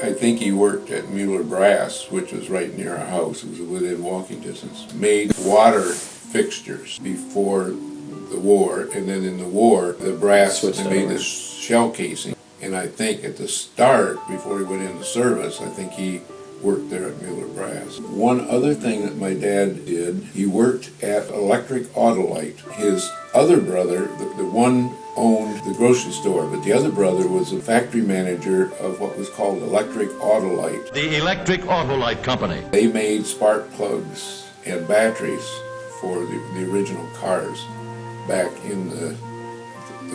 I think he worked at Mueller Brass, which was right near our house. It was within walking distance. Made water fixtures before the war, and then in the war, the brass, they made this shell casing. And I think at the start, before he went into service, I think he worked there at Mueller Brass. One other thing that my dad did, he worked at Electric Autolite. His other brother, the one owned the grocery store, but the other brother was a factory manager of what was called Electric Autolite. The Electric Autolite Company. They made spark plugs and batteries for the original cars back in the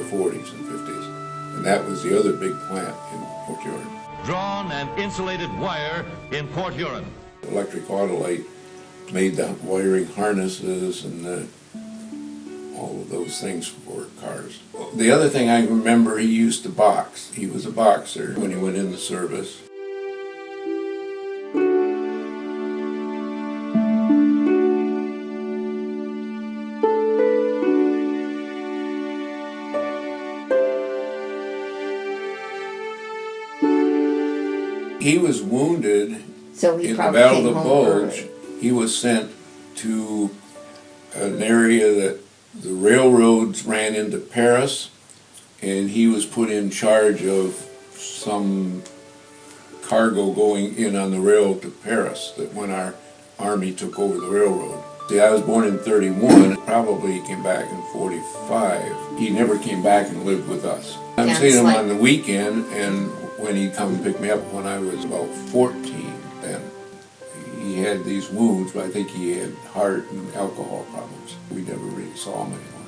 40s and 50s. And that was the other big plant in Port Huron. Drawn and insulated wire in Port Huron. Electric Autolite made the wiring harnesses and all of those things for cars. The other thing I remember, he used to box. He was a boxer when he went into service. He was wounded so he in the Battle of the Bulge. He was sent to an area that the railroads ran into Paris, and he was put in charge of some cargo going in on the rail to Paris, that when our army took over the railroad. See, I was born in 31, probably he came back in 45. He never came back and lived with us. I'm seeing him on the weekend, and when he'd come and pick me up when I was about 14 then. He had these wounds, but I think he had heart and alcohol problems. We never really saw him anymore.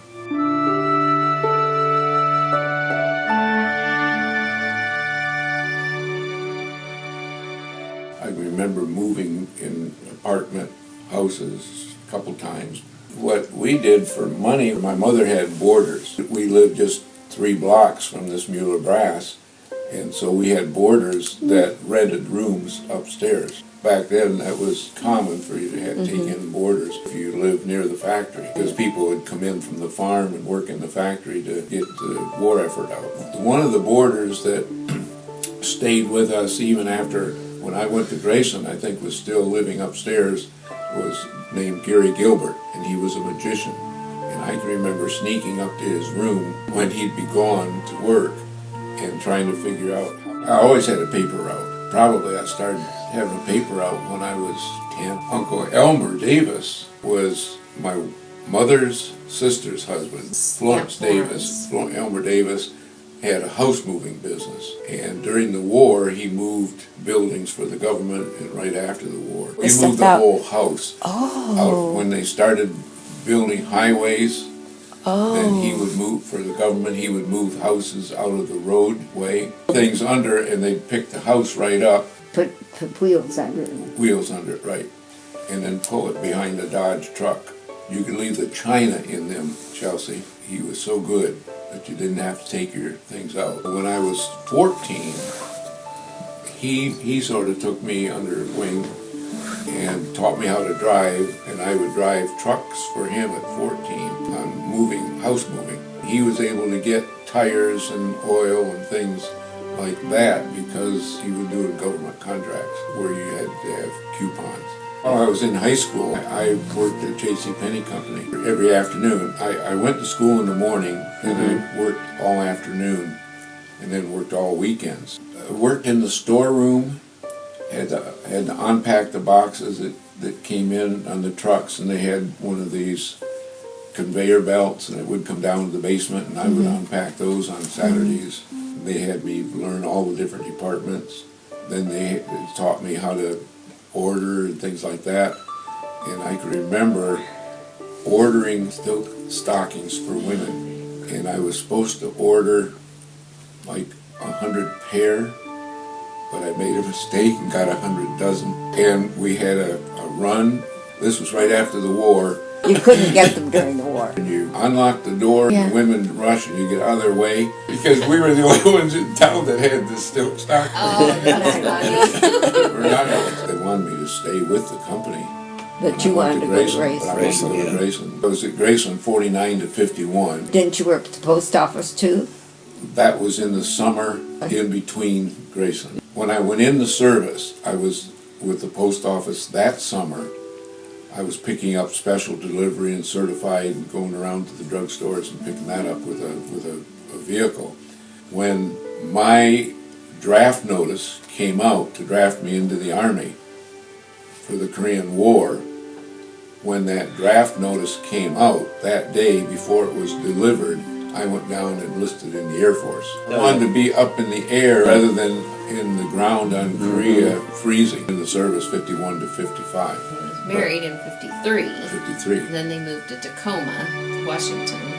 I remember moving in apartment houses a couple times. What we did for money, my mother had boarders. We lived just 3 blocks from this Mueller Brass, and so we had boarders that rented rooms upstairs. Back then, that was common for you to have take in boarders if you lived near the factory, because people would come in from the farm and work in the factory to get the war effort out. One of the boarders that stayed with us even after, when I went to Grayson, I think was still living upstairs, was named Gary Gilbert, and he was a magician. And I can remember sneaking up to his room when he'd be gone to work and trying to figure out. I always had a paper route. Probably I started having a paper route when I was 10. Uncle Elmer Davis was my mother's sister's husband, Florence Davis. Elmer Davis had a house moving business, and during the war he moved buildings for the government, and right after the war he moved the whole house out. When they started building highways, then he would move, for the government, he would move houses out of the roadway, things under, and they'd pick the house right up. Put wheels under it. Wheels under it, right. And then pull it behind the Dodge truck. You could leave the china in them, Chelsea. He was so good that you didn't have to take your things out. When I was 14, he sort of took me under his wing and taught me how to drive, and I would drive trucks for him at 14 on house moving. He was able to get tires and oil and things like that because he was doing government contracts where you had to have coupons. While I was in high school, I worked at JCPenney Company every afternoon. I went to school in the morning, and I worked all afternoon, and then worked all weekends. I worked in the storeroom, had to unpack the boxes that came in on the trucks, and they had one of these conveyor belts, and it would come down to the basement, and I would unpack those on Saturdays. They had me learn all the different departments. Then they taught me how to order and things like that. And I can remember ordering silk stockings for women, and I was supposed to order like 100 pair, but I made a mistake and got 100 dozen. And we had a run. This was right after the war. You couldn't get them during the war. And you unlock the door, and the women rush, and you get out of their way, because we were the only ones in town that had the silk stockings. They wanted me to stay with the company. But you wanted to go to Grayson. I wanted to go to Grayson. I was at Grayson 49 to 51. Didn't you work at the post office too? That was in the summer in between Grayson. when I went in the service, I was with the post office that summer. I was picking up special delivery and certified and going around to the drugstores and picking that up with a vehicle. When my draft notice came out to draft me into the Army for the Korean War, when that draft notice came out that day before it was delivered, I went down and enlisted in the Air Force. I wanted to be up in the air rather than in the ground on Korea freezing. In the service 51 to 55. He was married in 53. 53. And then they moved to Tacoma, Washington.